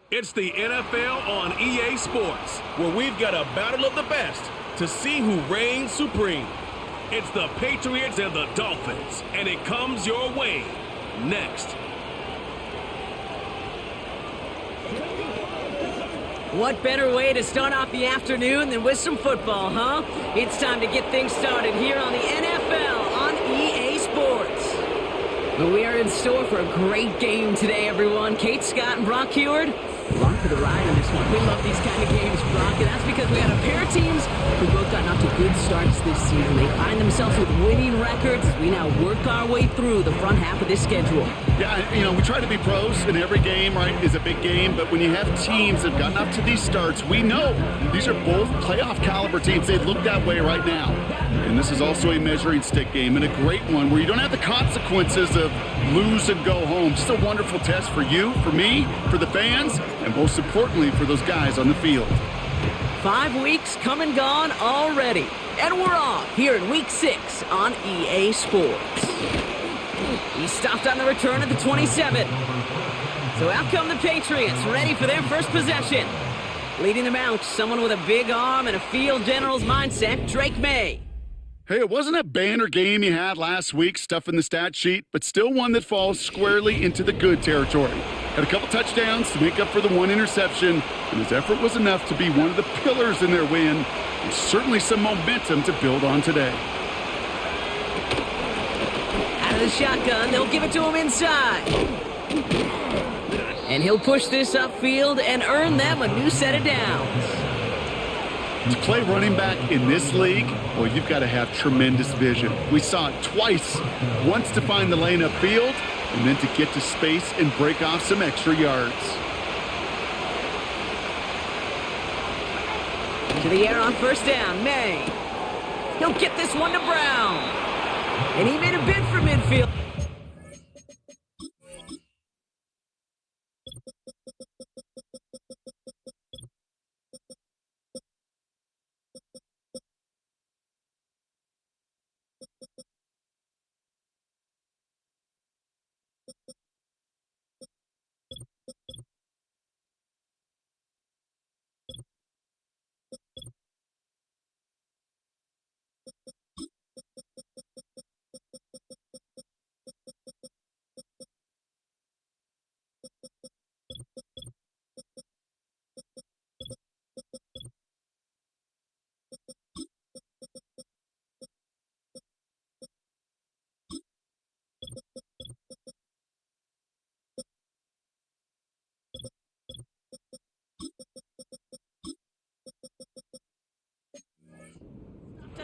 It's the NFL on EA Sports, where we've got a battle of the best to see who reigns supreme. It's the Patriots and the Dolphins, and it comes your way next. What better way to start off the afternoon than with some football, huh? It's time to get things started here on the NFL on EA Sports. But we are in store for a great game today, everyone. Kate Scott and Brock Heward, along for the ride on this one. We love these kind of games, Brock, and that's because we got a pair of teams who both gotten off to good starts this season. They find themselves with winning records as we now work our way through the front half of this schedule. Yeah, we try to be pros, and every game, right, is a big game, but when you have teams that have gotten up to these starts, we know these are both playoff caliber teams. They look that way right now. And this is also a measuring stick game, and a great one where you don't have the consequences of lose and go home. Just a wonderful test for you, for me, for the fans, and most importantly, for those guys on the field. 5 weeks come and gone already, and we're off here in Week 6 on EA Sports. He stopped on the return at the 27. So out come the Patriots, ready for their first possession. Leading them out, someone with a big arm and a field general's mindset, Drake May. Hey, it wasn't a banner game you had last week, stuff in the stat sheet, but still one that falls squarely into the good territory. Had a couple touchdowns to make up for the one interception, and his effort was enough to be one of the pillars in their win. There's certainly some momentum to build on today. Out of the shotgun, they'll give it to him inside. And he'll push this upfield and earn them a new set of downs. To play running back in this league, well, you've got to have tremendous vision. We saw it twice, once to find the lane upfield, and then to get to space and break off some extra yards. To the air on first down, May. He'll get this one to Brown. And he made a bid for midfield.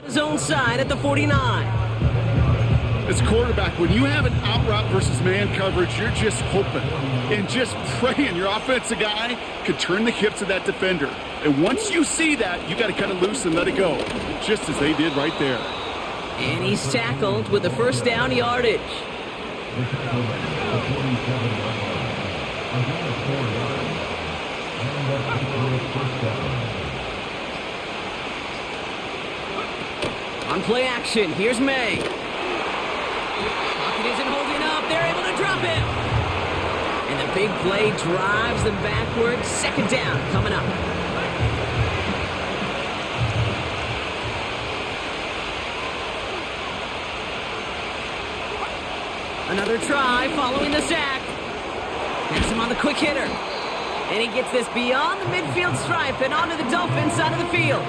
His own side at the 49. As a quarterback, when you have an out route versus man coverage, you're just hoping and just praying your offensive guy could turn the hips of that defender. And once you see that, you got to cut it loose and let it go, just as they did right there. And he's tackled with the first down yardage. On play action, here's May. Pocket isn't holding up. They're able to drop him. And the big play drives them backwards. Second down coming up. Another try following the sack. Pass him on the quick hitter. And he gets this beyond the midfield stripe and onto the Dolphins side of the field.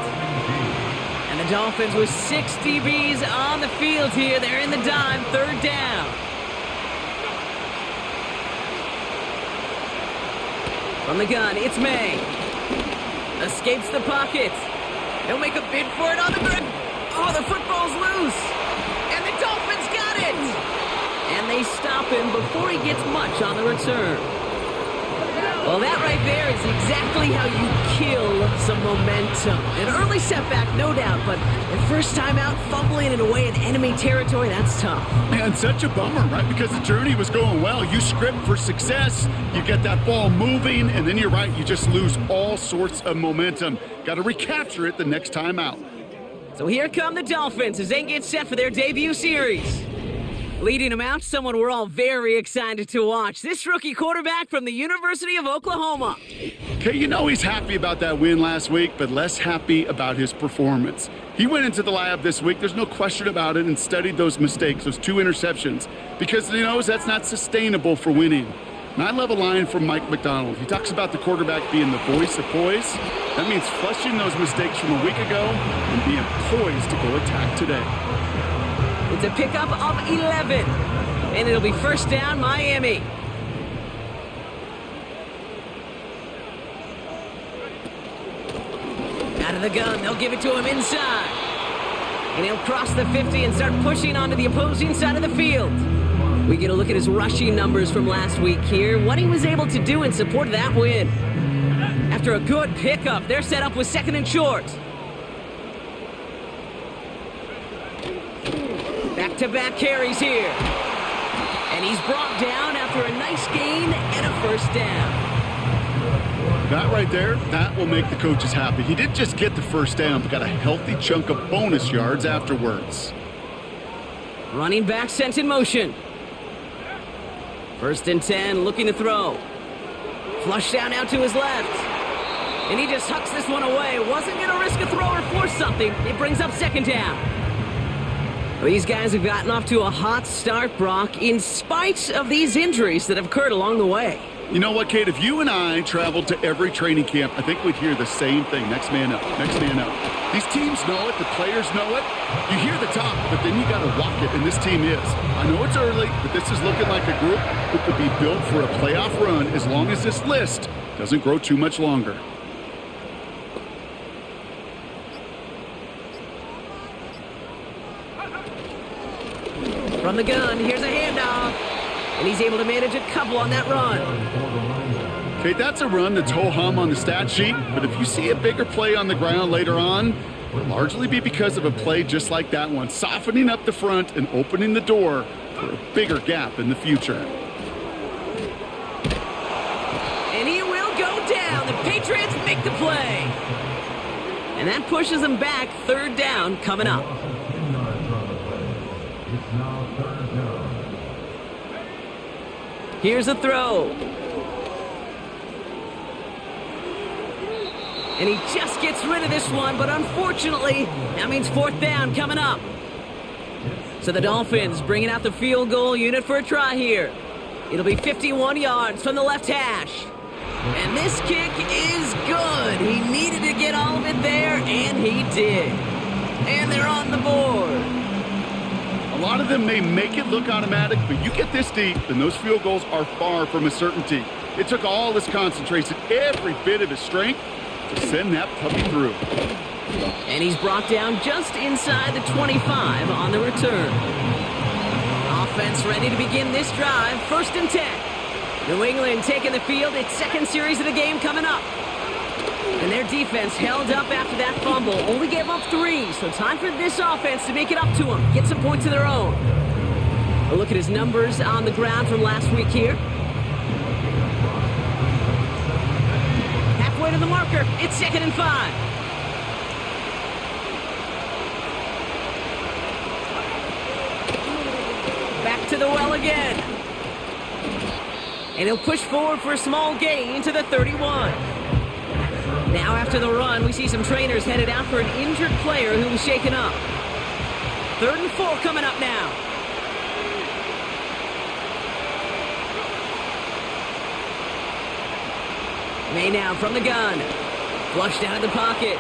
And the Dolphins with 6 DBs on the field here. They're in the dime, third down. From the gun, it's May. Escapes the pocket. He'll make a bid for it on the ground. Oh, the football's loose. And the Dolphins got it. And they stop him before he gets much on the return. Well, that right there is exactly how you kill some momentum. An early setback, no doubt, but the first time out, fumbling it away in enemy territory, that's tough. Man, such a bummer, right? Because the journey was going well. You script for success, you get that ball moving, and then you're right, you just lose all sorts of momentum. Got to recapture it the next time out. So here come the Dolphins as they get set for their debut series. Leading him out, someone we're all very excited to watch. This rookie quarterback from the University of Oklahoma. Okay, you know he's happy about that win last week, but less happy about his performance. He went into the lab this week, there's no question about it, and studied those mistakes, those 2 interceptions, because he knows that's not sustainable for winning. And I love a line from Mike McDonald. He talks about the quarterback being the voice of poise. That means flushing those mistakes from a week ago and being poised to go attack today. It's a pickup of 11, and it'll be first down, Miami. Out of the gun, they'll give it to him inside. And he'll cross the 50 and start pushing onto the opposing side of the field. We get a look at his rushing numbers from last week here, what he was able to do in support of that win. After a good pickup, they're set up with 2nd and short. Back-to-back carries here. And he's brought down after a nice gain and a first down. That right there, that will make the coaches happy. He didn't just get the first down, but got a healthy chunk of bonus yards afterwards. Running back sent in motion. 1st and 10, looking to throw. Flush down out to his left. And he just hucks this one away. Wasn't going to risk a throw or force something. It brings up 2nd down. Well, these guys have gotten off to a hot start, Brock, in spite of these injuries that have occurred along the way. You know what, Kate? If you and I traveled to every training camp, I think we'd hear the same thing. Next man up, next man up. These teams know it. The players know it. You hear the talk, but then you got to walk it, and this team is. I know it's early, but this is looking like a group who could be built for a playoff run as long as this list doesn't grow too much longer. From the gun, here's a handoff. And he's able to manage a couple on that run. Okay, that's a run that's ho-hum on the stat sheet, but if you see a bigger play on the ground later on, it'll largely be because of a play just like that one, softening up the front and opening the door for a bigger gap in the future. And he will go down. The Patriots make the play. And that pushes them back. 3rd down coming up. Here's a throw. And he just gets rid of this one, but unfortunately, that means 4th down coming up. So the Dolphins bringing out the field goal unit for a try here. It'll be 51 yards from the left hash. And this kick is good. He needed to get all of it there, and he did. And they're on the board. A lot of them may make it look automatic, but you get this deep, and those field goals are far from a certainty. It took all his concentration, every bit of his strength, to send that puppy through. And he's brought down just inside the 25 on the return. Offense ready to begin this drive. 1st and 10. New England taking the field. Its 2nd series of the game coming up. And their defense held up after that fumble. Only gave up 3, so time for this offense to make it up to them. Get some points of their own. A look at his numbers on the ground from last week here. Halfway to the marker. It's 2nd and 5. Back to the well again. And he'll push forward for a small gain to the 31. Now after the run, we see some trainers headed out for an injured player who was shaken up. 3rd and 4 coming up now. May now from the gun. Flushed out of the pocket.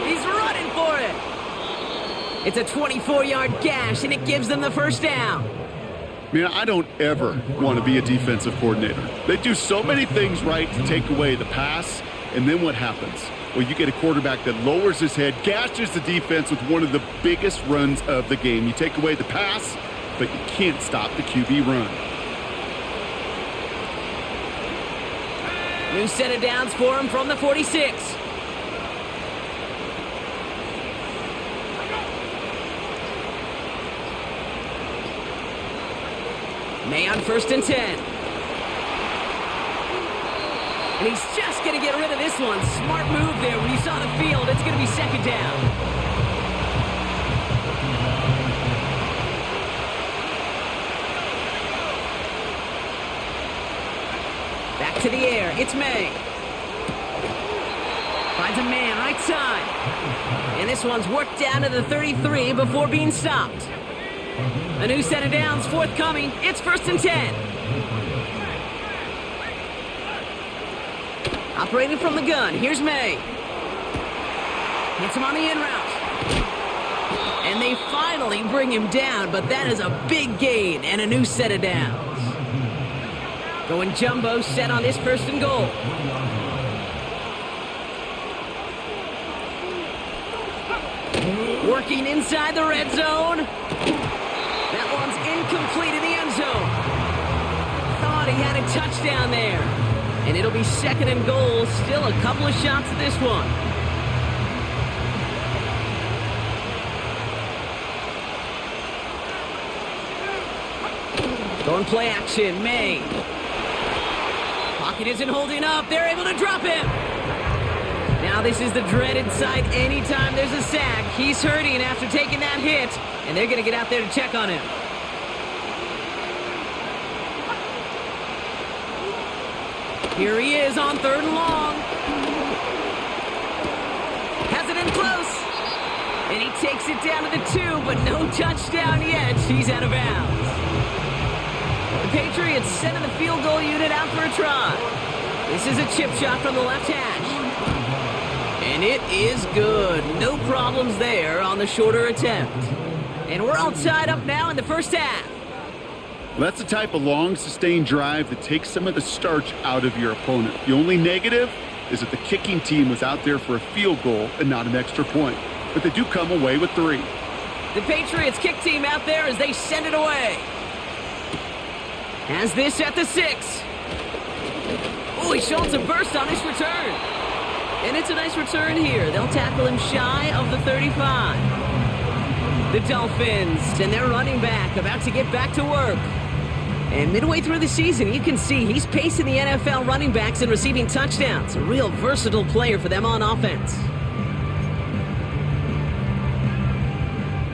He's running for it. It's a 24-yard gash, and it gives them the 1st down. Man, I don't ever want to be a defensive coordinator. They do so many things right to take away the pass. And then what happens? Well, you get a quarterback that lowers his head, gashes the defense with one of the biggest runs of the game. You take away the pass, but you can't stop the QB run. New set of downs for him from the 46. May on 1st and 10. And he's just going to get rid of this one. Smart move there when you saw the field. It's going to be 2nd down. to the air. It's May. Finds a man right side. And this one's worked down to the 33 before being stopped. A new set of downs forthcoming. It's 1st and 10. Operating from the gun. Here's May. Hits him on the in route. And they finally bring him down, but that is a big gain and a new set of downs. Going jumbo set on this 1st and goal. Working inside the red zone. That one's incomplete in the end zone. Thought he had a touchdown there. And it'll be 2nd and goal. Still a couple of shots at this one. Going play action, May. Pocket isn't holding up. They're able to drop him. Now this is the dreaded sight anytime there's a sack. He's hurting after taking that hit, and they're going to get out there to check on him. Here he is on 3rd and long. Has it in close. And he takes it down to the 2, but no touchdown yet. He's out of bounds. The Patriots sending the field goal unit out for a try. This is a chip shot from the left hash. And it is good. No problems there on the shorter attempt. And we're all tied up now in the 1st half. Well, that's the type of long, sustained drive that takes some of the starch out of your opponent. The only negative is that the kicking team was out there for a field goal and not an extra point. But they do come away with 3. The Patriots kick team out there as they send it away. Has this at the 6. Oh, he showed some burst on his return. And it's a nice return here. They'll tackle him shy of the 35. The Dolphins and their running back about to get back to work. And midway through the season, you can see he's pacing the NFL running backs and receiving touchdowns. A real versatile player for them on offense.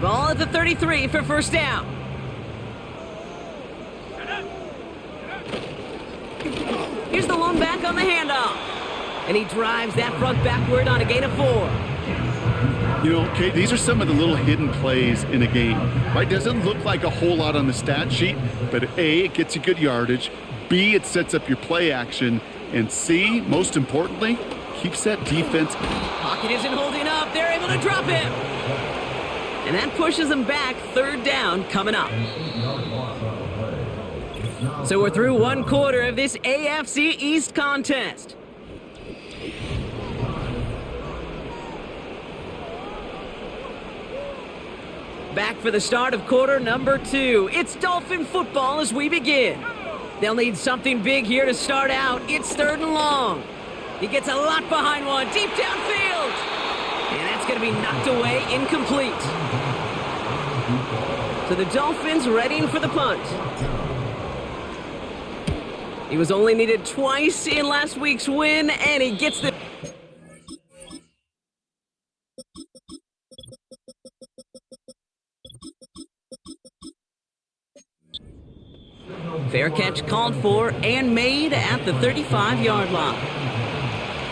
Ball at the 33 for 1st down. Here's the lone back on the handoff. And he drives that front backward on a gain of 4. You know, Kate, these are some of the little hidden plays in a game, right? Doesn't look like a whole lot on the stat sheet, but A, it gets you good yardage, B, it sets up your play action, and C, most importantly, keeps that defense. Pocket isn't holding up. They're able to drop him. And that pushes them back. 3rd down coming up. So we're through 1 quarter of this AFC East contest. Back for the start of quarter number 2. It's Dolphin football as we begin. They'll need something big here to start out. It's 3rd and long. He gets a lot behind one, deep downfield. And that's going to be knocked away, incomplete. So the Dolphins readying for the punt. He was only needed twice in last week's win, and he gets the... Fair catch called for and made at the 35-yard line.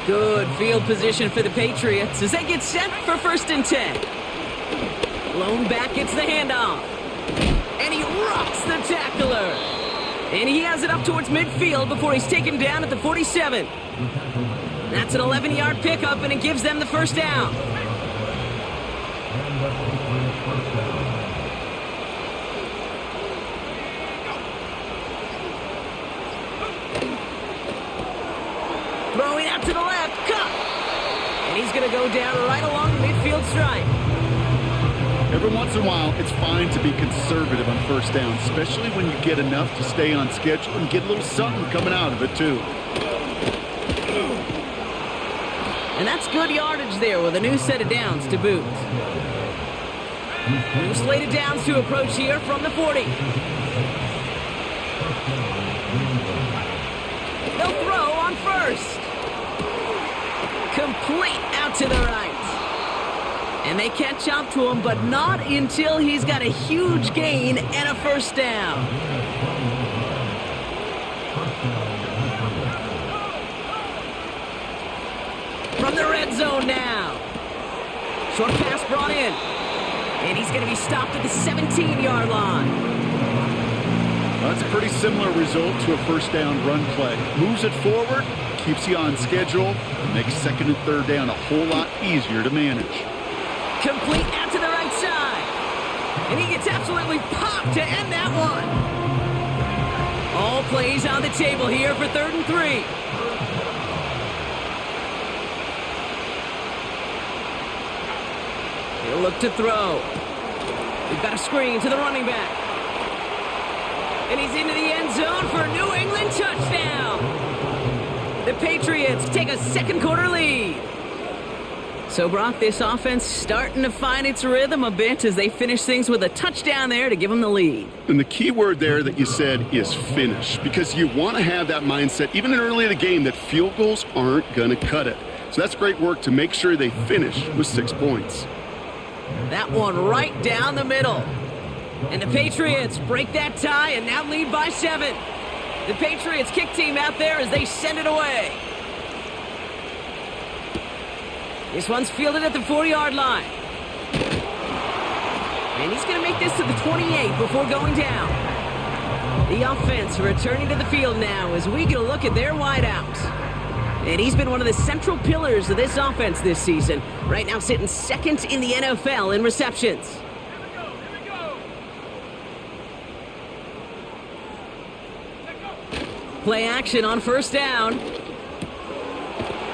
Good field position for the Patriots as they get set for 1st and 10. Lone back gets the handoff. And he rocks the tackler. And he has it up towards midfield before he's taken down at the 47. That's an 11-yard pickup, and it gives them the 1st down. Throwing out to the left, cut! And he's going to go down right along the midfield stripe. Every once in a while, it's fine to be conservative on 1st down, especially when you get enough to stay on schedule and get a little something coming out of it, too. And that's good yardage there with a new set of downs to boot. New slated downs to approach here from the 40. They'll throw on 1st. Complete out to the right. And they catch up to him, but not until he's got a huge gain and a 1st down. And he's going to be stopped at the 17-yard line. Well, that's a pretty similar result to a first down run play. Moves it forward, keeps you on schedule, and makes second and third down a whole lot easier to manage. Complete out to the right side. And he gets absolutely popped to end that one. All plays on the table here for 3rd and 3. He'll look to throw. We've got a screen to the running back. And he's into the end zone for a New England touchdown. The Patriots take a second quarter lead. So, Brock, this offense starting to find its rhythm a bit as they finish things with a touchdown there to give them the lead. And the key word there that you said is finish, because you want to have that mindset, even early in the game, that field goals aren't going to cut it. So that's great work to make sure they finish with 6 points. That one right down the middle. And the Patriots break that tie and now lead by 7. The Patriots kick team out there as they send it away. This one's fielded at the 40-yard line. And he's going to make this to the 28 before going down. The offense returning to the field now as we get a look at their wideout. And he's been one of the central pillars of this offense this season. Right now sitting second in the NFL in receptions. Play action on first down.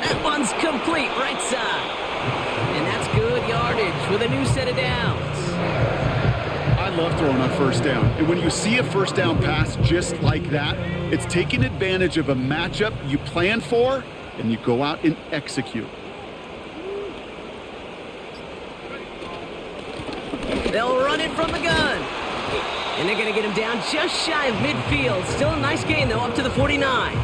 That one's complete right side. And that's good yardage with a new set of downs. I love throwing on first down. And when you see a first down pass just like that, it's taking advantage of a matchup you plan for, and you go out and execute. They'll run it from the gun. And they're going to get him down just shy of midfield. Still a nice gain, though, up to the 49.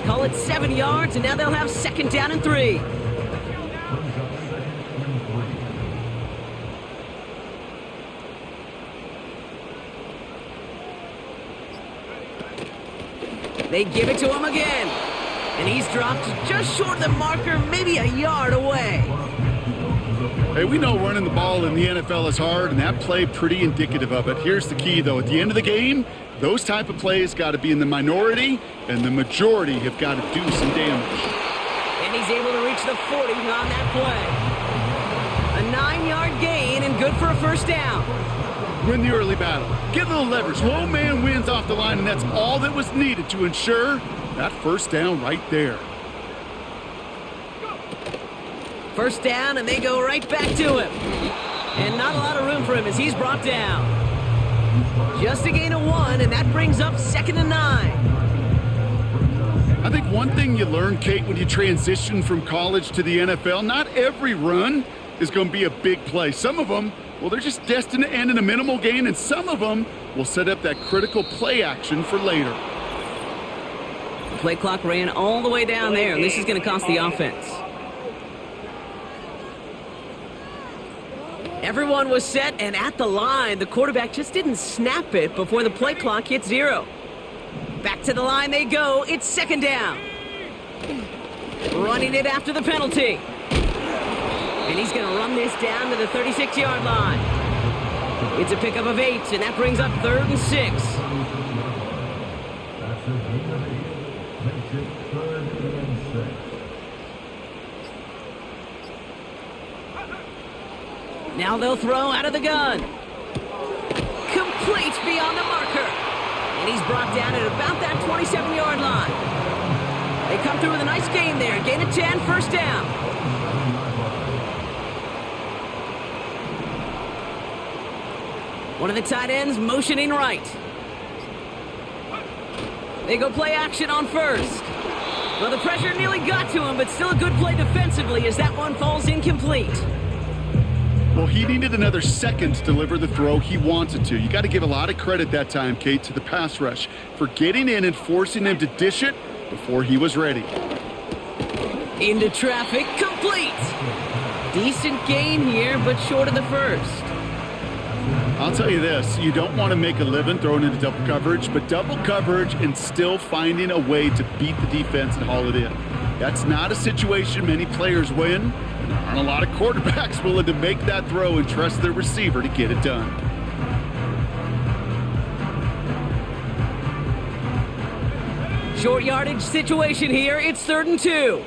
Call it 7 yards, and now they'll have second down and 3. They give it to him again. And he's dropped just short of the marker, maybe a yard away. Hey, we know running the ball in the NFL is hard, and that play pretty indicative of it. Here's the key, though. At the end of the game, those type of plays got to be in the minority, and the majority have got to do some damage. And he's able to reach the 40 on that play. A 9-yard gain and good for a first down. Win the early battle. Get a little leverage. Low man wins off the line, and that's all that was needed to ensure that first down right there. First down, and they go right back to him. And not a lot of room for him as he's brought down. Just a gain of 1, and that brings up 2nd and 9. I think one thing you learn, Kate, when you transition from college to the NFL, not every run is going to be a big play. Some of them, well, they're just destined to end in a minimal gain, and some of them will set up that critical play action for later. The play clock ran all the way down there, and this is going to cost the offense. Everyone was set and at the line. The quarterback just didn't snap it before the play clock hit 0. Back to the line they go. It's second down. Running it after the penalty. And he's going to run this down to the 36-yard line. It's a pickup of 8, and that brings up 3rd and 6. Now they'll throw out of the gun. Complete beyond the marker. And he's brought down at about that 27-yard line. They come through with a nice gain there. Gain of 10, first down. One of the tight ends motioning right. They go play action on first. Well, the pressure nearly got to him, but still a good play defensively as that one falls incomplete. Well, he needed another second to deliver the throw he wanted to. You got to give a lot of credit that time, Kate, to the pass rush for getting in and forcing him to dish it before he was ready. Into traffic, complete. Decent gain here, but short of the first. I'll tell you this, you don't want to make a living throwing into double coverage, but double coverage and still finding a way to beat the defense and haul it in. That's not a situation many players win, and Aren't a lot of quarterbacks willing to make that throw and trust their receiver to get it done. Short yardage situation here. It's 3rd and 2.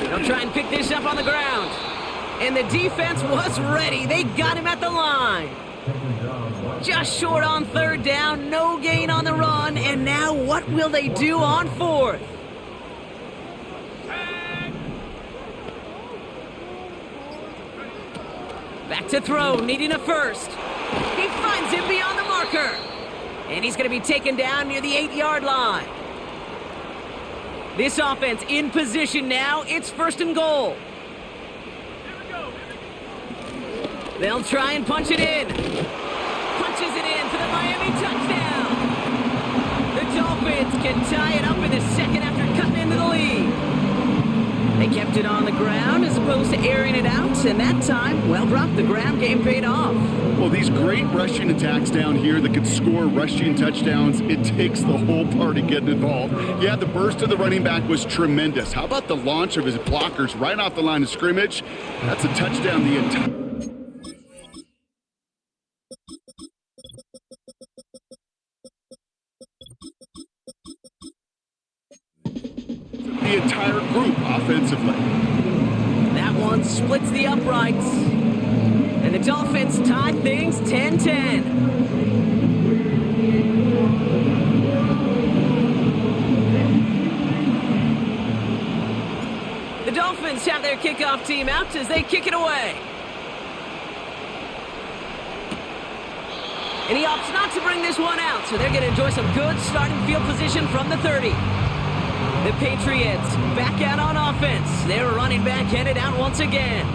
They'll try and pick this up on the ground. And the defense was ready. They got him at the line. Just short on 3rd down. No gain on the run. And now what will they do on 4th? Back to throw, needing a first. He finds him beyond the marker. And he's going to be taken down near the 8-yard line. This offense in position now. It's 1st and goal. They'll try and punch it in. Punches it in for the Miami touchdown. The Dolphins can tie it up in the 2nd after cutting into the lead. They kept it on the ground as opposed to airing it out, and that time, well, Brock, the ground game paid off. Well, these great rushing attacks down here that can score rushing touchdowns, it takes the whole party getting involved. Yeah, the burst of the running back was tremendous. How about the launch of his blockers right off the line of scrimmage? That's a touchdown the entire... the entire group offensively. That one splits the uprights. And the Dolphins tie things 10-10. The Dolphins have their kickoff team out as they kick it away. And he opts not to bring this one out, so they're going to enjoy some good starting field position from the 30. The Patriots back out on offense. Their running back headed out once again.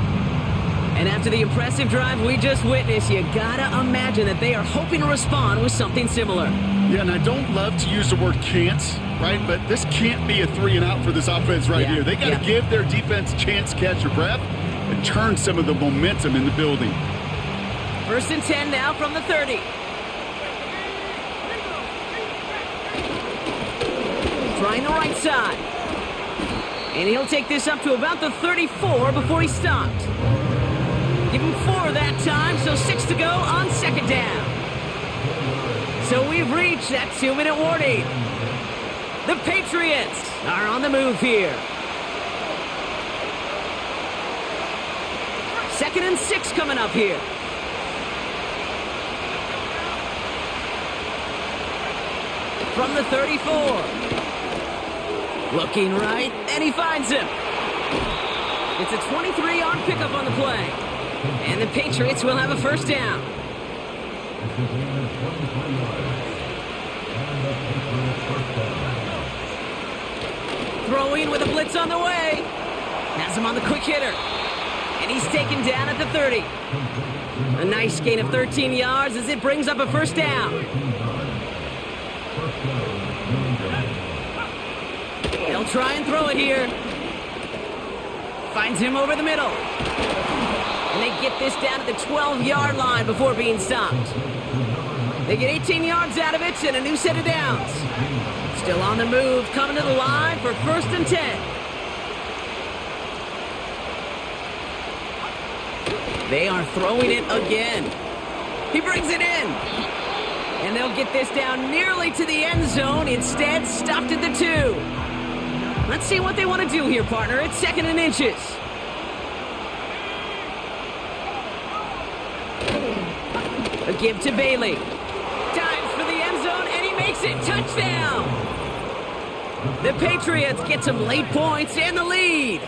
And after the impressive drive we just witnessed, you gotta imagine that they are hoping to respond with something similar. Yeah, and I don't love to use the word can't, right? But this can't be a 3-and-out for this offense right here. They got to give their defense a chance to catch their breath and turn some of the momentum in the building. 1st and 10 now from the 30. Trying the right side. And he'll take this up to about the 34 before he stopped. Give him 4 that time, so 6 to go on 2nd down. So we've reached that 2-minute warning. The Patriots are on the move here. 2nd and 6 coming up here. From the 34. Looking right, and he finds him. It's a 23-yard pickup on the play. And the Patriots will have a 1st down. Throwing with a blitz on the way. Has him on the quick hitter. And he's taken down at the 30. A nice gain of 13 yards as it brings up a 1st down. They'll try and throw it here. Finds him over the middle. And they get this down at the 12-yard line before being stopped. They get 18 yards out of it and a new set of downs. Still on the move, coming to the line for 1st and 10. They are throwing it again. He brings it in. And they'll get this down nearly to the end zone. Instead, stopped at the 2. Let's see what they want to do here, partner. It's 2nd and inches. A give to Bailey. Dives for the end zone, and he makes it. Touchdown! The Patriots get some late points and the lead.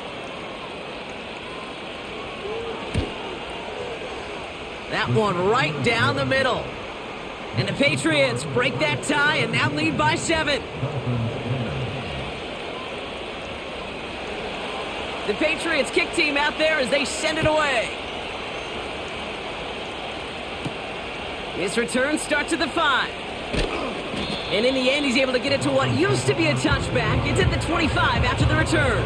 That one right down the middle. And the Patriots break that tie and now lead by 7. The Patriots kick team out there as they send it away. His return starts at the 5. And in the end, he's able to get it to what used to be a touchback. It's at the 25 after the return.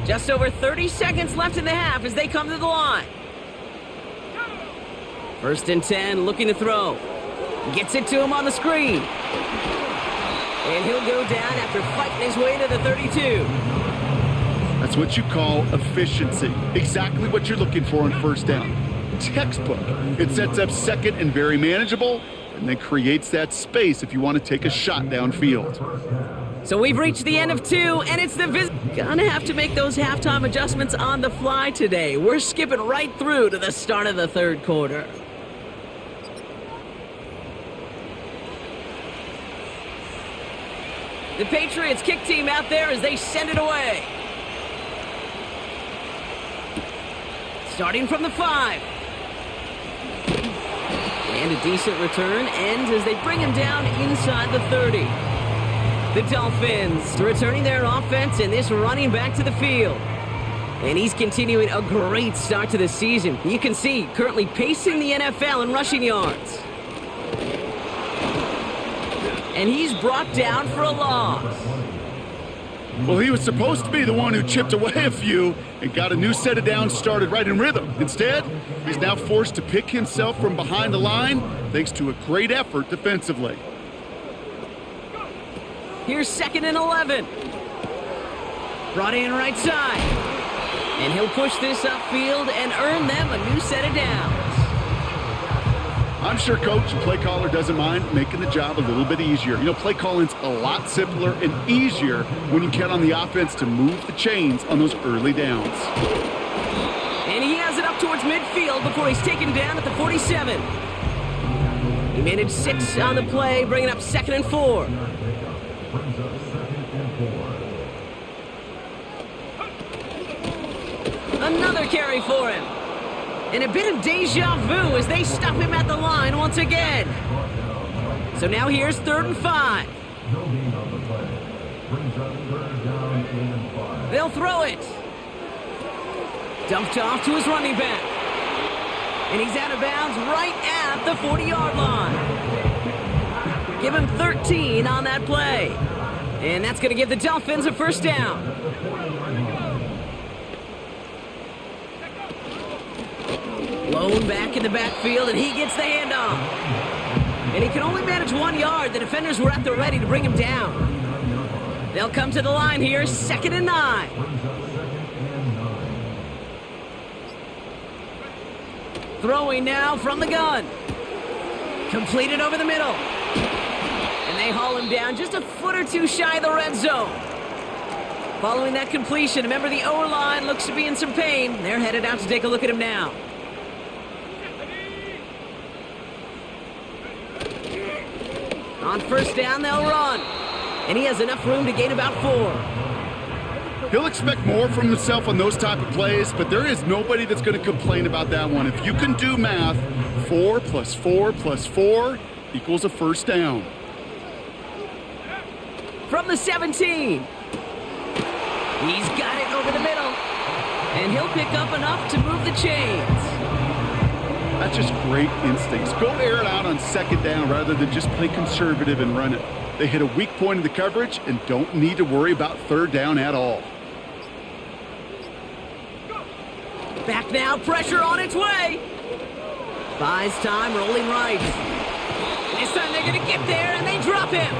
Just over 30 seconds left in the half as they come to the line. First and 10, looking to throw. Gets it to him on the screen. And he'll go down after fighting his way to the 32. That's what you call efficiency. Exactly what you're looking for on first down. Textbook. It sets up second and very manageable, and then creates that space if you want to take a shot downfield. So we've reached the end of 2, and it's the Gonna have to make those halftime adjustments on the fly today. We're skipping right through to the start of the third quarter. The Patriots kick team out there as they send it away. Starting from the 5. And a decent return ends as they bring him down inside the 30. The Dolphins returning their offense and this running back to the field. And he's continuing a great start to the season. You can see currently pacing the NFL in rushing yards. And he's brought down for a loss. Well, he was supposed to be the one who chipped away a few and got a new set of downs started right in rhythm. Instead, he's now forced to pick himself from behind the line thanks to a great effort defensively. Here's 2nd and 11. Brought in right side. And he'll push this upfield and earn them a new set of downs. I'm sure coach and play caller doesn't mind making the job a little bit easier. You know, play calling's a lot simpler and easier when you count on the offense to move the chains on those early downs. And he has it up towards midfield before he's taken down at the 47. He managed 6 on the play, bringing up 2nd and 4. Another carry for him. And a bit of deja vu as they stop him at the line once again. So now here's 3rd and 5. They'll throw it. Dumped off to his running back. And he's out of bounds right at the 40-yard line. Give him 13 on that play. And that's going to give the Dolphins a first down. Lone back in the backfield, and he gets the handoff. And he can only manage 1 yard. The defenders were at the ready to bring him down. They'll come to the line here, 2nd and 9. Throwing now from the gun. Completed over the middle. And they haul him down just a foot or two shy of the red zone. Following that completion, a member of the O-line looks to be in some pain. They're headed out to take a look at him now. On first down, they'll run. And he has enough room to gain about 4. He'll expect more from himself on those type of plays, but there is nobody that's going to complain about that one. If you can do math, 4 plus 4 plus 4 equals a first down. From the 17. He's got it over the middle. And he'll pick up enough to move the chains. That's just great instincts. Go air it out on 2nd down rather than just play conservative and run it. They hit a weak point in the coverage and don't need to worry about 3rd down at all. Back now, pressure on its way. Buys time, rolling right. This time they're going to get there, and they drop him.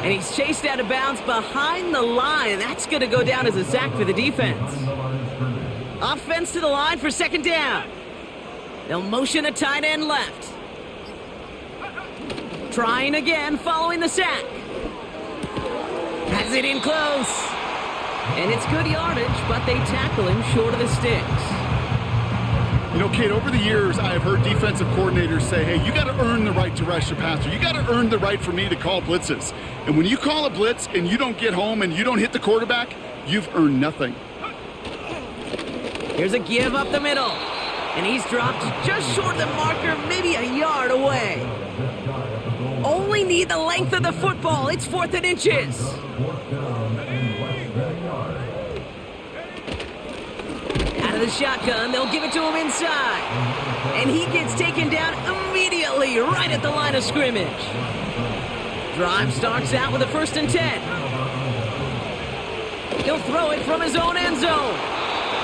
And he's chased out of bounds behind the line. That's going to go down as a sack for the defense. Offense to the line for 2nd down. They'll motion a tight end left. Trying again, following the sack. Has it in close. And it's good yardage, but they tackle him short of the sticks. You know, Kate, over the years, I have heard defensive coordinators say, hey, you got to earn the right to rush your passer. You got to earn the right for me to call blitzes. And when you call a blitz and you don't get home and you don't hit the quarterback, you've earned nothing. Here's a give up the middle. And he's dropped just short of the marker, maybe a yard away. Only need the length of the football. It's 4th and inches. Out of the shotgun, they'll give it to him inside. And he gets taken down immediately right at the line of scrimmage. Drive starts out with a 1st and 10. He'll throw it from his own end zone.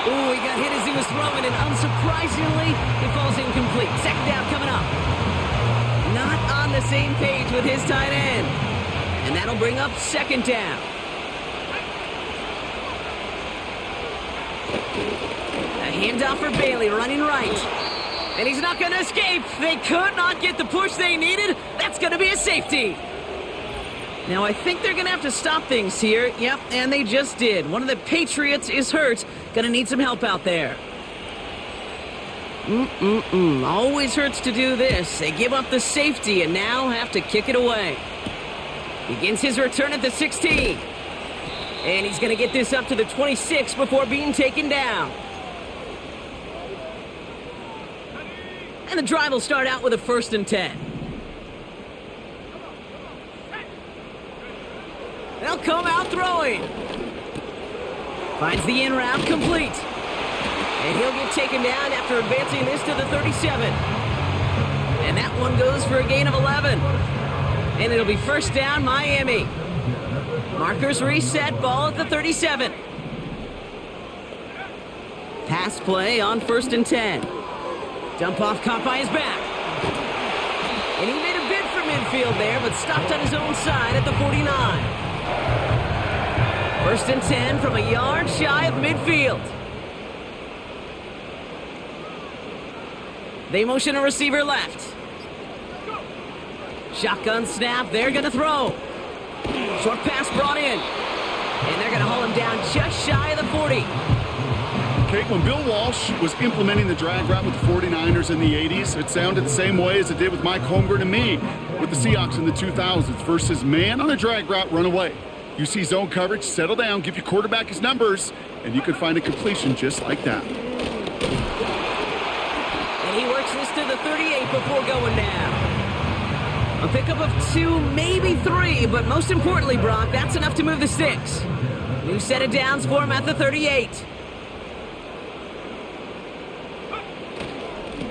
Ooh, he got hit as he was throwing, and unsurprisingly, it falls incomplete. Second down coming up. Not on the same page with his tight end. And that'll bring up second down. A handoff for Bailey, running right. And he's not going to escape. They could not get the push they needed. That's going to be a safety. Now, I think they're going to have to stop things here. Yep, and they just did. One of the Patriots is hurt. Going to need some help out there. Always hurts to do this. They give up the safety and now have to kick it away. Begins his return at the 16. And he's going to get this up to the 26 before being taken down. And the drive will start out with a 1st and 10. They'll come out throwing. Finds the in route complete. And he'll get taken down after advancing this to the 37. And that one goes for a gain of 11. And it'll be 1st down, Miami. Markers reset, ball at the 37. Pass play on 1st and 10. Dump off caught by his back. And he made a bid for midfield there, but stopped on his own side at the 49. 1st and 10 from a yard shy of midfield. They motion a receiver left. Shotgun snap, they're going to throw. Short pass brought in. And they're going to haul him down just shy of the 40. Okay, when Bill Walsh was implementing the drag route with the 49ers in the 80s, it sounded the same way as it did with Mike Holmgren and me with the Seahawks in the 2000s versus man on a drag route, run away. You see zone coverage, settle down, give your quarterback his numbers, and you can find a completion just like that. And he works this to the 38 before going down. A pickup of 2, maybe 3, but most importantly, Brock, that's enough to move the sticks. New set of downs for him at the 38.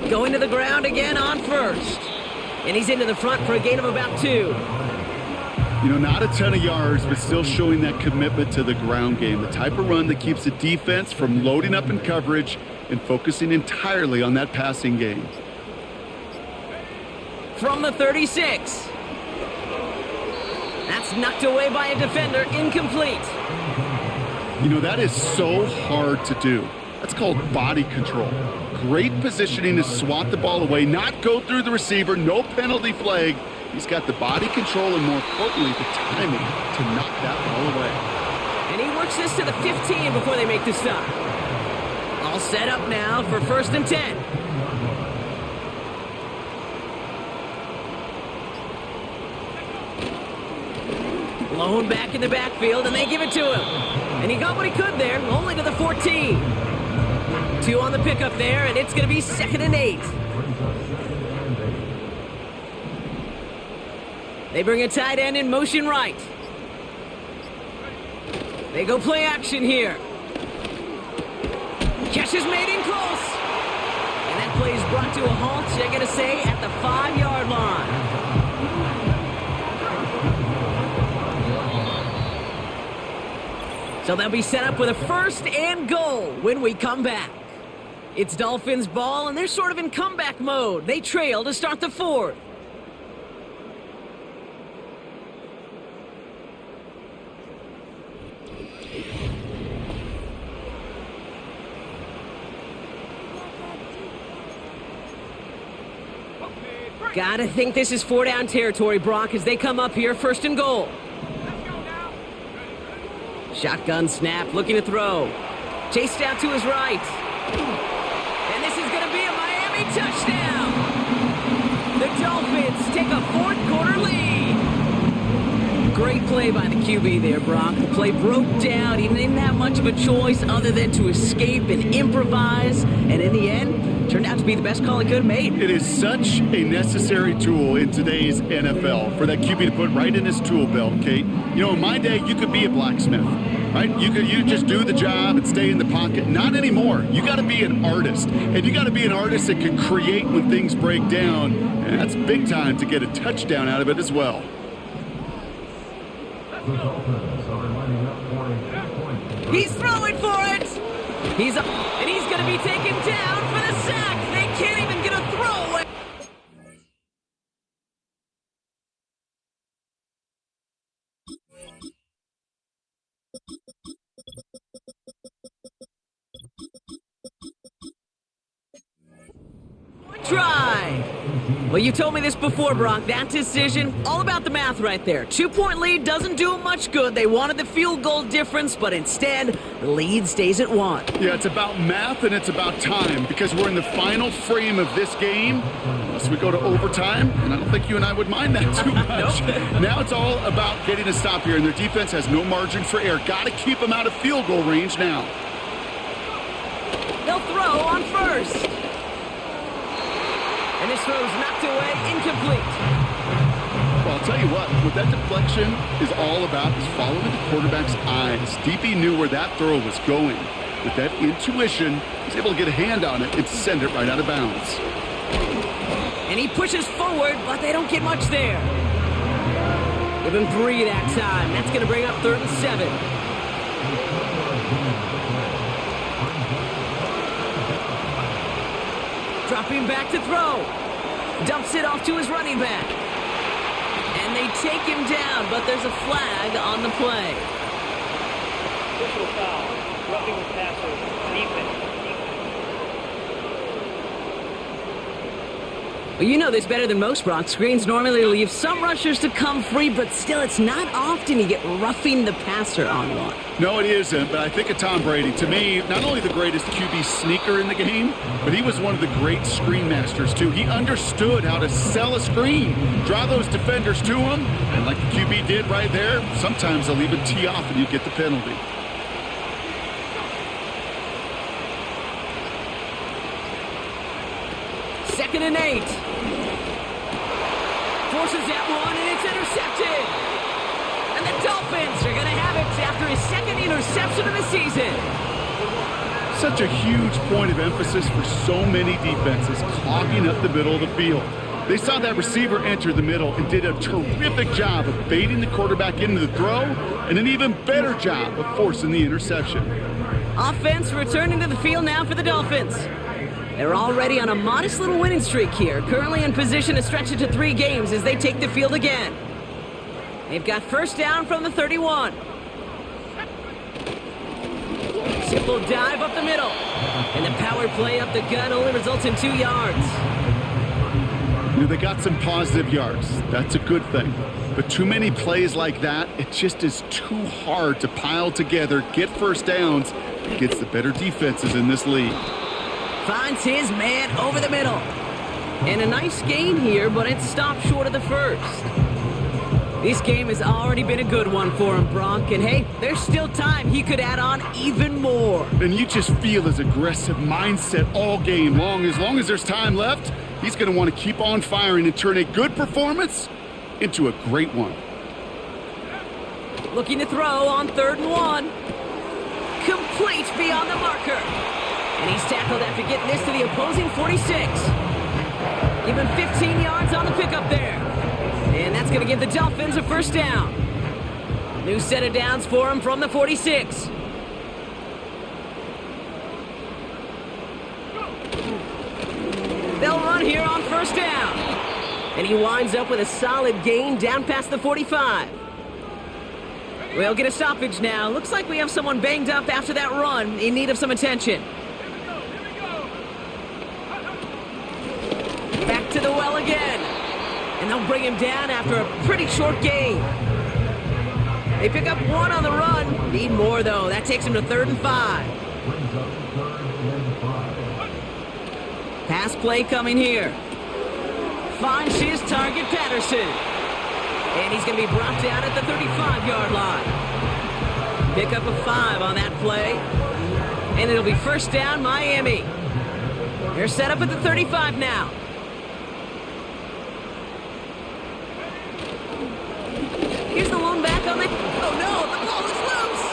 Going to the ground again on 1st. And he's into the front for a gain of about 2. You know, not a ton of yards, but still showing that commitment to the ground game. The type of run that keeps the defense from loading up in coverage and focusing entirely on that passing game. From the 36. That's knocked away by a defender, incomplete. You know, that is so hard to do. That's called body control. Great positioning to swat the ball away, not go through the receiver, no penalty flag. He's got the body control and, more importantly, the timing to knock that ball away. And he works this to the 15 before they make the stop. All set up now for 1st and 10. Blown back in the backfield, and they give it to him. And he got what he could there, only to the 14. 2 on the pickup there, and it's going to be 2nd and 8. They bring a tight end in motion right. They go play action here. Catch is made in close. And that play is brought to a halt, they're going to say, at the 5-yard line. So they'll be set up with a 1st and goal when we come back. It's Dolphins ball, and they're sort of in comeback mode. They trail to start the 4th. Gotta think this is 4-down territory, Brock, as they come up here, 1st and goal. Shotgun snap, looking to throw. Chased out to his right. And this is going to be a Miami touchdown. The Dolphins take a 4th-quarter lead. Great play by the QB there, Brock. The play broke down. He didn't have much of a choice other than to escape and improvise. And in the end, turned out to be the best call he could have made. It is such a necessary tool in today's NFL for that QB to put right in his tool belt, Kate. You know, in my day, you could be a blacksmith, right? You just do the job and stay in the pocket. Not anymore. You got to be an artist, and you got to be an artist that can create when things break down. And that's big time to get a touchdown out of it as well. He's throwing for it. He's up, and he's going to be taken down for the sack. They can't even get a throwaway. Try. Well, you told me this before, Brock. That decision, all about the math right there. 2-point lead doesn't do them much good. They wanted the field goal difference, but instead, the lead stays at 1. Yeah, it's about math and it's about time because we're in the final frame of this game. Unless we go to overtime, and I don't think you and I would mind that too much. Nope. Now it's all about getting a stop here, and their defense has no margin for error. Got to keep them out of field goal range now. They'll throw on first. And this throw's knocked away, incomplete. Well, I'll tell you what that deflection is all about is following the quarterback's eyes. DP knew where that throw was going. With that intuition, he's able to get a hand on it and send it right out of bounds. And he pushes forward, but they don't get much there. Give him 3 that time. That's going to bring up 3rd and 7. Dropping back to throw. Dumps it off to his running back. And they take him down, but there's a flag on the play. Personal foul, roughing the passer, defense. Well, you know this better than most, Brock. Screens normally leave some rushers to come free, but still, it's not often you get roughing the passer on one. No, it isn't, but I think of Tom Brady. To me, not only the greatest QB sneaker in the game, but he was one of the great screen masters, too. He understood how to sell a screen, draw those defenders to him, and like the QB did right there, sometimes they'll even tee off and you get the penalty. Second and 8. Forces that one, and it's intercepted. And the Dolphins are going to have it after his second interception of the season. Such a huge point of emphasis for so many defenses, clogging up the middle of the field. They saw that receiver enter the middle and did a terrific job of baiting the quarterback into the throw, and an even better job of forcing the interception. Offense returning to the field now for the Dolphins. They're already on a modest little winning streak here, currently in position to stretch it to 3 games as they take the field again. They've got first down from the 31. Simple dive up the middle. And the power play up the gut only results in 2 yards. You know, they got some positive yards. That's a good thing. But too many plays like that, it just is too hard to pile together, get first downs against the better defenses in this league. Finds his man over the middle. And a nice gain here, but it stopped short of the first. This game has already been a good one for him, Brock. And hey, there's still time he could add on even more. And you just feel his aggressive mindset all game long. As long as there's time left, he's going to want to keep on firing and turn a good performance into a great one. Looking to throw on 3rd and 1. Complete beyond the marker. And he's tackled after getting this to the opposing 46. Give him 15 yards on the pickup there. And that's going to give the Dolphins a first down. New set of downs for him from the 46. They'll run here on first down. And he winds up with a solid gain down past the 45. We'll get a stoppage now. Looks like we have someone banged up after that run in need of some attention. Back to the well again. And they'll bring him down after a pretty short gain. They pick up 1 on the run. Need more, though. That takes him to 3rd and 5. Pass play coming here. Finds his target, Patterson. And he's going to be brought down at the 35-yard line. Pick up a 5 on that play. And it'll be first down, Miami. They're set up at the 35 now. Here's the lone back on the... Oh, no, the ball is loose.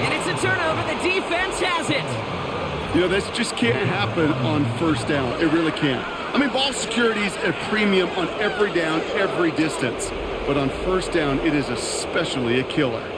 And it's a turnover. The defense has it. You know, this just can't happen on first down. It really can't. I mean, ball security is a premium on every down, every distance. But on first down, it is especially a killer.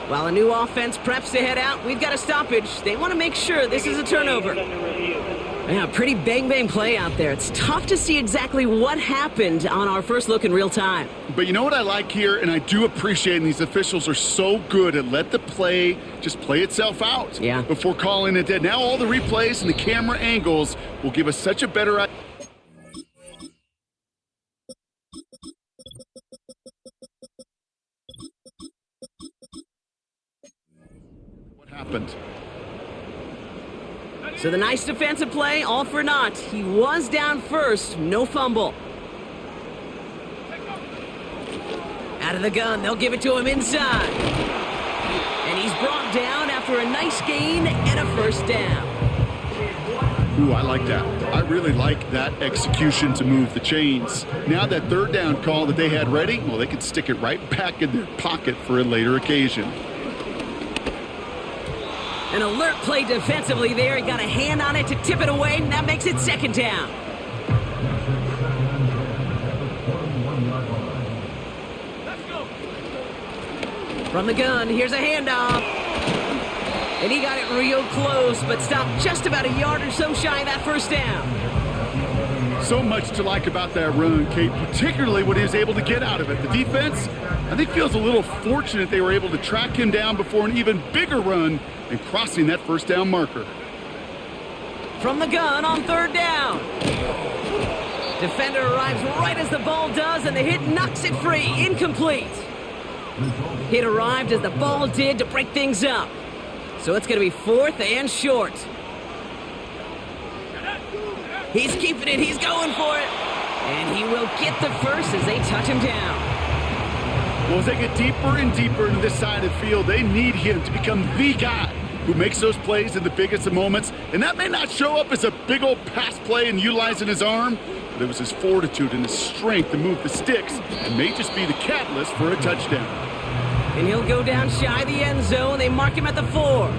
While a new offense preps to head out, we've got a stoppage. They want to make sure this is a turnover. Yeah, pretty bang-bang play out there. It's tough to see exactly what happened on our first look in real time. But you know what I like here, and I do appreciate, and these officials are so good at let the play just play itself out before calling it dead. Now all the replays and the camera angles will give us such a better idea. What happened? So the nice defensive play, all for naught. He was down first, no fumble. Out of the gun, they'll give it to him inside. And he's brought down after a nice gain and a first down. Ooh, I like that. I really like that execution to move the chains. Now that third down call that they had ready, well, they could stick it right back in their pocket for a later occasion. An alert play defensively there. He got a hand on it to tip it away, and that makes it second down. Let's go. From the gun, here's a handoff. And he got it real close, but stopped just about a yard or so shy of that first down. So much to like about that run, Kate, particularly what he was able to get out of it. The defense, I think, feels a little fortunate they were able to track him down before an even bigger run and crossing that first down marker. From the gun on third down. Defender arrives right as the ball does, and the hit knocks it free. Incomplete. Hit arrived as the ball did to break things up. So it's going to be fourth and short. He's keeping it. He's going for it. And he will get the first as they touch him down. Well, as they get deeper and deeper into this side of the field, they need him to become the guy who makes those plays in the biggest of moments. And that may not show up as a big old pass play and utilizing his arm, but it was his fortitude and his strength to move the sticks and may just be the catalyst for a touchdown. And he'll go down shy of the end zone. They mark him at the 4.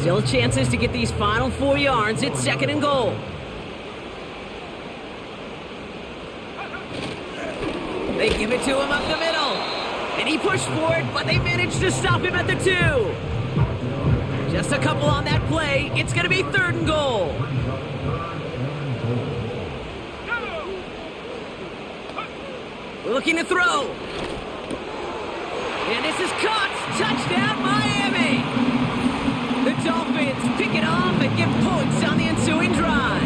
Still chances to get these final 4 yards. It's second and goal. They give it to him up the middle. And he pushed for it, but they managed to stop him at the 2. Just a couple on that play. It's going to be third and goal. Looking to throw. And this is caught. Touchdown, Miami. The Dolphins pick it off and get points on the ensuing drive.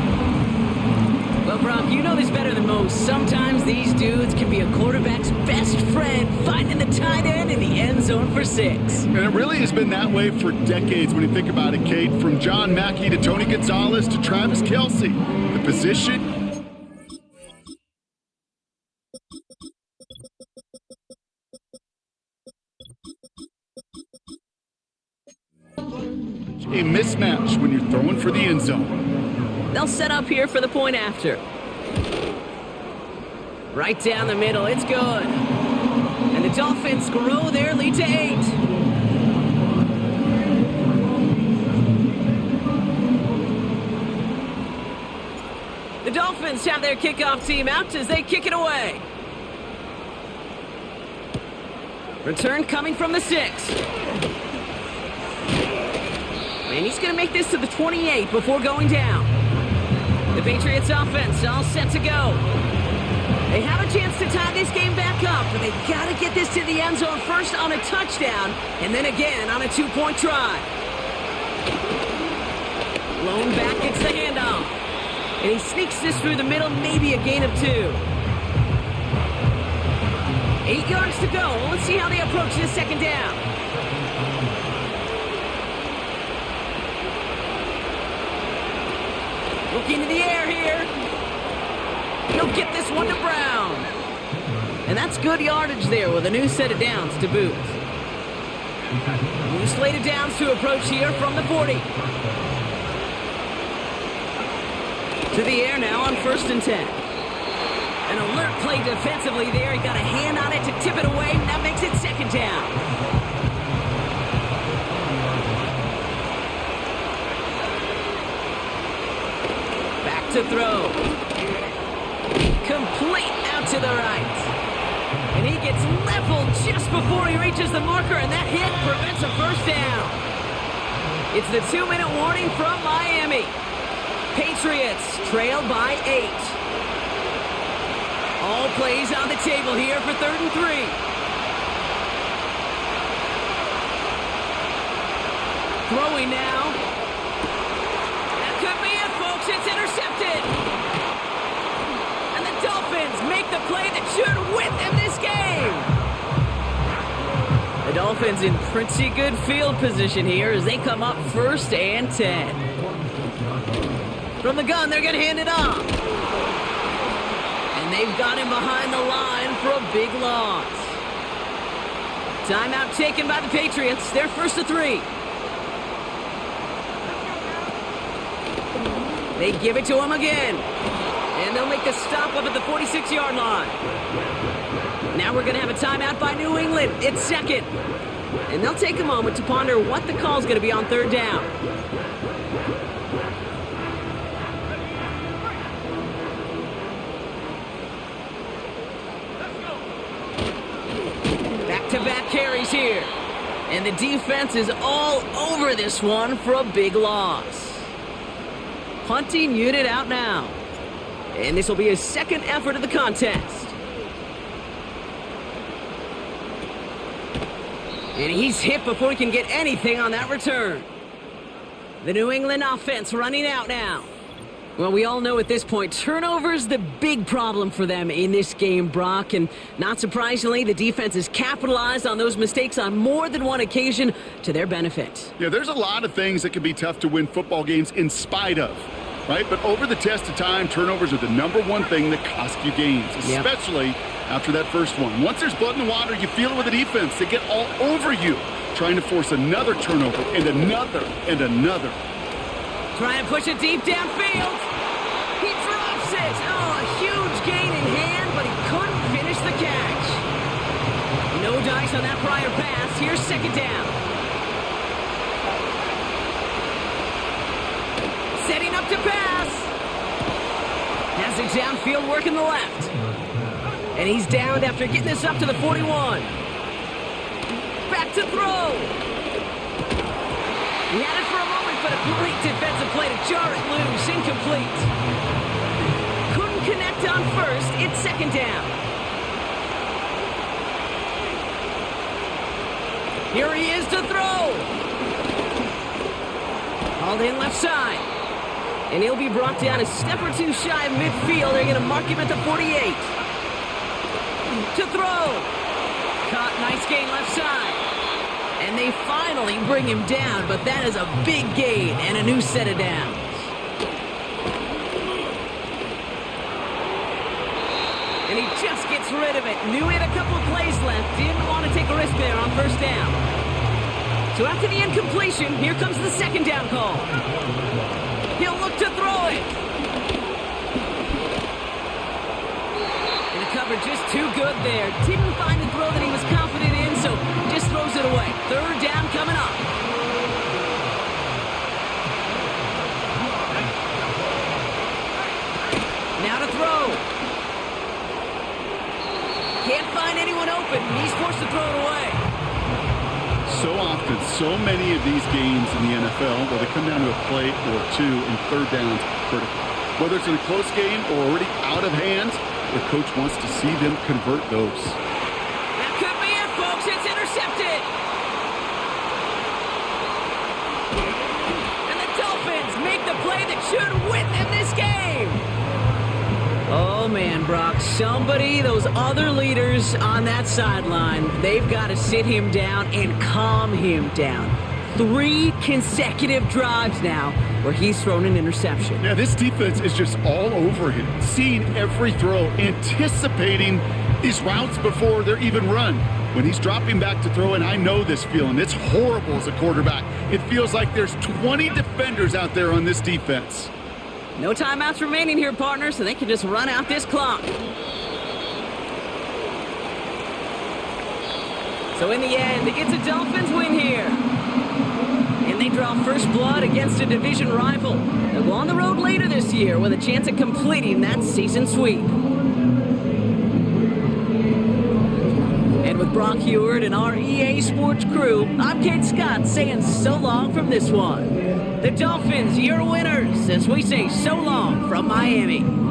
Well, Brock, you know this better than most. Sometimes these dudes can be a quarterback's best friend, finding the tight end in the end zone for 6. And it really has been that way for decades when you think about it, Kate. From John Mackey to Tony Gonzalez to Travis Kelce. The position... a mismatch when you're throwing for the end zone. They'll set up here for the point after. Right down the middle, it's good. And the Dolphins grow their lead to 8. The Dolphins have their kickoff team out as they kick it away. Return coming from the 6. And he's going to make this to the 28 before going down. The Patriots offense all set to go. They have a chance to tie this game back up, but they got to get this to the end zone first on a touchdown, and then again on a 2-point try. Blown back gets the handoff. And he sneaks this through the middle, maybe a gain of 2. 8 yards to go. Let's see how they approach this second down. Looking to the air here. He'll get this one to Brown. And that's good yardage there with a new set of downs to boot. New slate of downs to approach here from the 40. To the air now on 1st and 10. An alert play defensively there. He got a hand on it to tip it away, and that makes it second down. Back to throw. Complete out to the right. And he gets leveled just before he reaches the marker, and that hit prevents a first down. It's the 2-minute warning from Miami. Patriots trail by 8. All plays on the table here for 3rd and 3. Throwing now. That could be it, folks. It's intercepted. And the Dolphins make the play that should win them this game. The Dolphins in pretty good field position here as they come up 1st and 10. From the gun, they're going to hand it off. And they've got him behind the line for a big loss. Timeout taken by the Patriots. They're 1st and 3. They give it to him again. And they'll make the stop up at the 46-yard line. Now we're going to have a timeout by New England. It's 2nd. And they'll take a moment to ponder what the call is going to be on 3rd down. Back-to-back carries here. And the defense is all over this one for a big loss. Punting unit out now. And this will be his 2nd effort of the contest. And he's hit before he can get anything on that return. The New England offense running out now. Well, we all know at this point, turnovers the big problem for them in this game, Brock. And not surprisingly, the defense has capitalized on those mistakes on more than one occasion to their benefit. Yeah, there's a lot of things that can be tough to win football games in spite of, right? But over the test of time, turnovers are the #1 thing that cost you games, especially after that first one. Once there's blood in the water, you feel it with the defense. They get all over you, trying to force another turnover and another and another. Trying to push it deep downfield. He drops it. Oh, a huge gain in hand, but he couldn't finish the catch. No dice on that prior pass. Here's 2nd down. Setting up to pass. Has it downfield, working the left. And he's downed after getting this up to the 41. Back to throw. He had it for a moment, but a great defensive play to jar it loose. Incomplete. Couldn't connect on 1st. It's 2nd down. Here he is to throw. Hauled in left side. And he'll be brought down a step or two shy of midfield. They're going to mark him at the 48. To throw. Caught, nice gain left side. And they finally bring him down, but that is a big gain and a new set of downs. And he just gets rid of it. Knew he had a couple of plays left. Didn't want to take a risk there on 1st down. So after the incompletion, here comes the 2nd down call. He'll look to throw it. And the cover just too good there. Didn't find the throw that he was confident in, so just throws it away. 3rd down coming up. Now to throw. Can't find anyone open. He's forced to throw it away. So often, so many of these games in the NFL where they come down to a play or two and 3rd downs critical. Whether it's in a close game or already out of hand, the coach wants to see them convert those. That could be it, folks. It's intercepted. And the Dolphins make the play that should win them this game. Oh, man, Brock, somebody, those other leaders on that sideline, they've got to sit him down and calm him down. 3 consecutive drives now where he's thrown an interception. Yeah, this defense is just all over him, seeing every throw, anticipating these routes before they're even run. When he's dropping back to throw, and I know this feeling, it's horrible as a quarterback. It feels like there's 20 defenders out there on this defense. No timeouts remaining here, partner, so they can just run out this clock. So in the end, it's a Dolphins win here. And they draw first blood against a division rival. They'll go on the road later this year with a chance at completing that season sweep. with Brock Heward and our EA Sports crew, I'm Kate Scott saying so long from this one. The Dolphins, your winners, as we say so long from Miami.